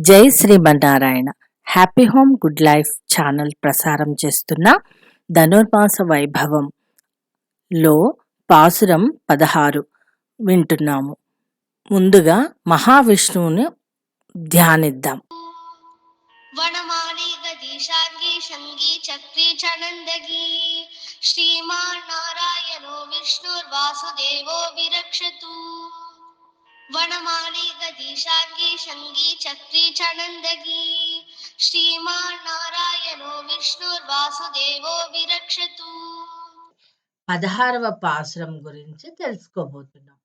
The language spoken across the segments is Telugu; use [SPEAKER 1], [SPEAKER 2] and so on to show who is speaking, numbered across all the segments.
[SPEAKER 1] జై Srimannarayana. Happy home good life channel ప్రసారం చేస్తున్న ధనుర్మాస వైభవంలో పాసురం 16 వింటున్నాము. ముందుగా మహావిష్ణువుని ధ్యానిద్దాం.
[SPEAKER 2] వనమాలి గదీశాంగి శంగి చక్రీ చనందగి శ్రీమాన్ నారాయణో విష్ణుర్వాసుదేవో విరక్షతు. వనమాలి గదీశాంగి శంగి చక్రీ చనందగి శ్రీమాన్ నారాయణో విష్ణుర్వాసుదేవో విరక్షతు.
[SPEAKER 3] 16వ పాసురం గురించి తెలుసుకోబోతున్నాం.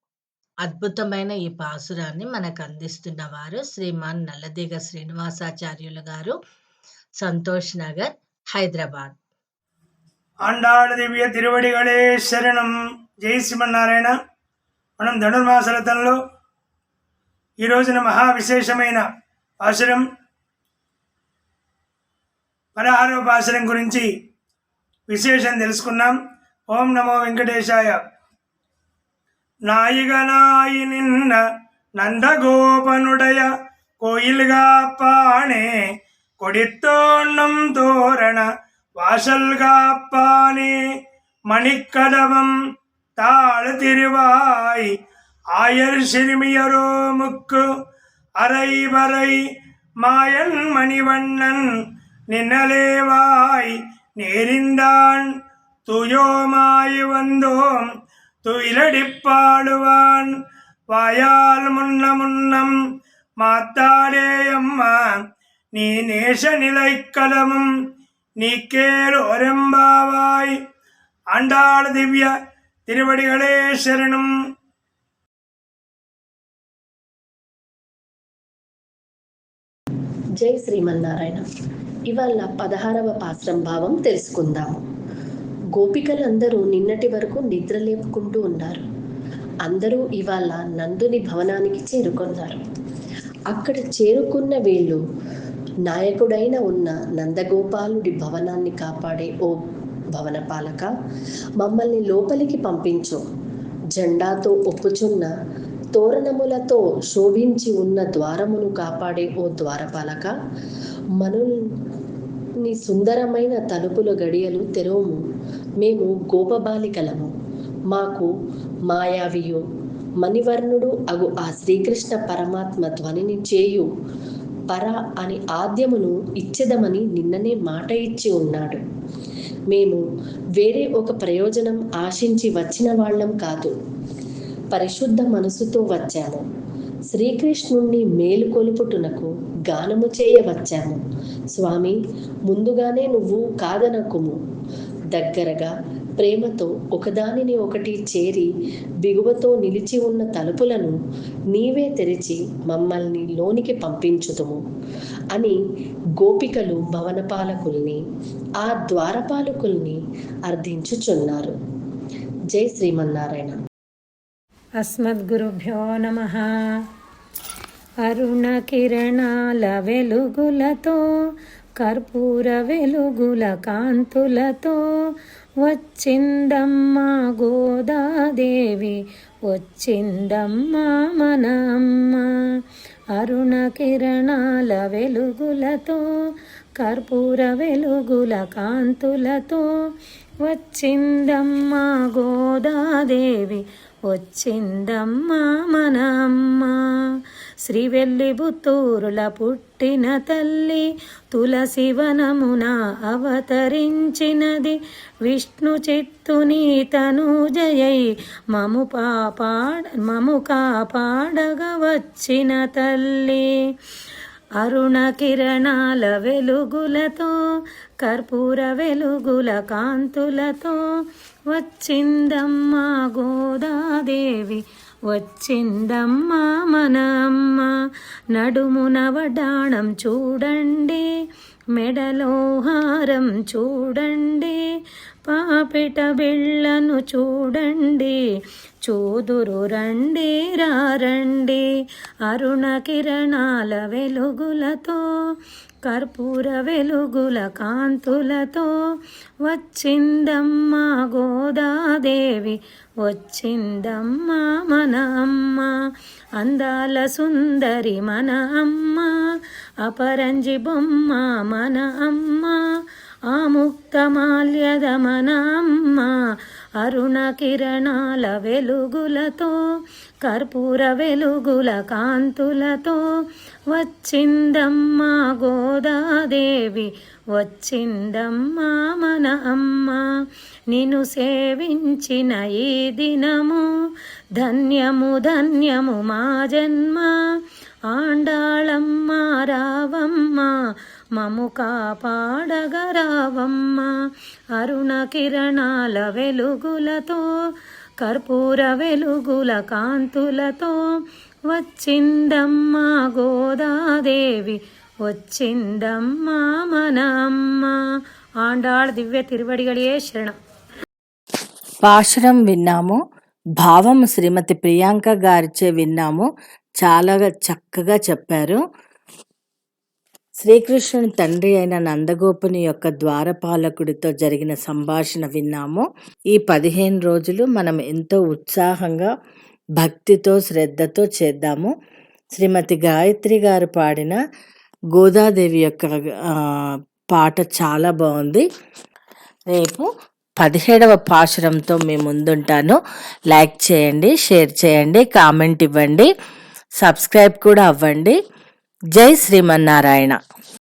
[SPEAKER 3] అద్భుతమైన ఈ పాసురాన్ని మనకు అందిస్తున్న వారు శ్రీమాన్ నల్లదిగ శ్రీనివాసాచార్యులు గారు, సంతోష్ నగర్, హైదరాబాద్.
[SPEAKER 4] ఆండాళ్ దివ్య తిరువడిగళే శరణం. జై శ్రీమన్నారాయణ. మనం ధనుర్మాస రథంలో ఈ రోజున మహా విశేషమైన పాసురం 16వ పాసురం గురించి విశేషం తెలుసుకున్నాం. ఓం నమో వెంకటేశాయ. నాయిగనాయి నిన్న నందగోపనుడయ కోయిల్గా పాణే కొడిత్తోన్నం తోరణ வாசல்காப்பானே மணிக்கதவம் தாழ் திருவாய் ஆயர் சிறுமியரோ முக்கு அரைவரை மாயன் மணிவண்ணன் நின்னலேவாய் நேரிந்தான் துயோமாய் வந்தோம் துயிலடிப்பாடுவான் வாயால் முன்னம் மாத்தாடே அம்மா நீ நேச நிலைக்கதமும் நீக்கேலோரெம்பாவாய். ஆண்டாள் దివ్య తిరువడిగళే శరణం.
[SPEAKER 5] జై శ్రీమన్నారాయణ. ఇవాళ 16వ పాసురం భావం తెలుసుకుందాము. గోపికలందరూ నిన్నటి వరకు నిద్ర లేపుకుంటూ ఉన్నారు. అందరూ ఇవాళ నందుని భవనానికి చేరుకున్నారు. అక్కడ చేరుకున్న వీళ్ళు నాయకుడైన ఉన్న నందగోపాలుడి భవనాన్ని కాపాడే ఓ భవన పాలక, మమ్మల్ని లోపలికి పంపించు. జెండాతో ఒప్పుచున్న తోరణములతో శోభించి ఉన్న ద్వారమును కాపాడే ఓ ద్వారపాలక, మనుల్ని సుందరమైన తలుపుల గడియలు తెరవుము. మేము గోపబాలికలము. మాకు మాయావియు మణివర్ణుడు అగు ఆ శ్రీకృష్ణ పరమాత్మ ధ్వనిని చేయు పర అని ఆద్యమును ఇచ్చెదమని నిన్ననే మాట ఇచ్చి ఉన్నాడు. మేము వేరే ఒక ప్రయోజనం ఆశించి వచ్చిన వాళ్ళం కాదు. పరిశుద్ధ మనసుతో వచ్చాము. శ్రీకృష్ణుణ్ణి మేలుకొలుపుటకు గానము చేయవచ్చాము. స్వామి, ముందుగానే నువ్వు కాదనకుము. దగ్గరగా ప్రేమతో ఒకదానిని ఒకటి చేరి బిగువతో నిలిచి ఉన్న తలుపులను నీవే తెరిచి మమ్మల్ని లోనికి పంపించుదుము అని గోపికలు భవనపాలకుల్ని, ఆ ద్వారపాలకుల్ని అర్థించుచున్నారు. జై శ్రీమన్నారాయణ.
[SPEAKER 6] అస్మద్గురుభ్యో నమః. అరుణ కిరణాల వెలుగులతో కర్పూర వెలుగుల కాంతులతో వచ్చిందమ్మా గోదాదేవి, వచ్చిందమ్మా మన అమ్మ. అరుణ కిరణాల వెలుగులతో కర్పూర వెలుగుల కాంతులతో వచ్చిందమ్మా గోదాదేవి, వచ్చిందమ్మా మన అమ్మ. శ్రీవెల్లిపుత్తూరుల పుట్టిన తల్లి, తులసివనమున అవతరించినది, విష్ణు చిత్తుని తనూజయై మము కాపాడగా వచ్చిన తల్లి. అరుణ కిరణాల వెలుగులతో కర్పూర వెలుగుల కాంతులతో వచ్చిందమ్మా గోదాదేవి, వచ్చిందమ్మా మన అమ్మ. నడుమున వడ్డాణం చూడండి, మెడలో హారం చూడండి, పాపిట బిళ్ళను చూడండి, చూదురు రండి రండి. అరుణ కిరణాల వెలుగులతో కర్పూర వెలుగుల కాంతులతో వచ్చిందమ్మా గోదాదేవి, వచ్చిందమ్మా మన అమ్మ. అందాల సుందరి మన అమ్మ, అపరంజి బొమ్మ మన అమ్మ ఆముక్తమాల్యద మన అమ్మ అరుణ కిరణాల వెలుగులతో కర్పూర వెలుగుల కాంతులతో వచ్చిందమ్మా గోదాదేవి వచ్చిందమ్మా మన అమ్మ నిన్ను సేవించిన ఈ దినము ధన్యము ధన్యము మా జన్మ ఆండాళమ్మ రావమ్మ మము కాపాడగరావమ్మ అరుణ కిరణాల వెలుగులతో కర్పూర వెలుగుల కాంతులతో వచ్చిందమ్మా గోదాదేవి వచ్చిందమ్మా మన అమ్మ ఆండాళ్ దివ్య తిరువడిగళే శరణం.
[SPEAKER 1] పాశురం విన్నాము, భావం శ్రీమతి ప్రియాంక గారిచే విన్నాము. చాలా చక్కగా చెప్పారు. శ్రీకృష్ణుని తండ్రి అయిన నందగోపుని యొక్క ద్వారపాలకుడితో జరిగిన సంభాషణ విన్నాము. ఈ 15 రోజులు మనం ఎంతో ఉత్సాహంగా భక్తితో శ్రద్ధతో చేద్దాము. శ్రీమతి గాయత్రి గారు పాడిన గోదాదేవి యొక్క పాట చాలా బాగుంది. రేపు 17వ పాశురంతో మీ ముందుంటాను. లైక్ చేయండి, షేర్ చేయండి, కామెంట్ ఇవ్వండి, సబ్స్క్రైబ్ కూడా అవ్వండి. జై శ్రీమన్నారాయణ.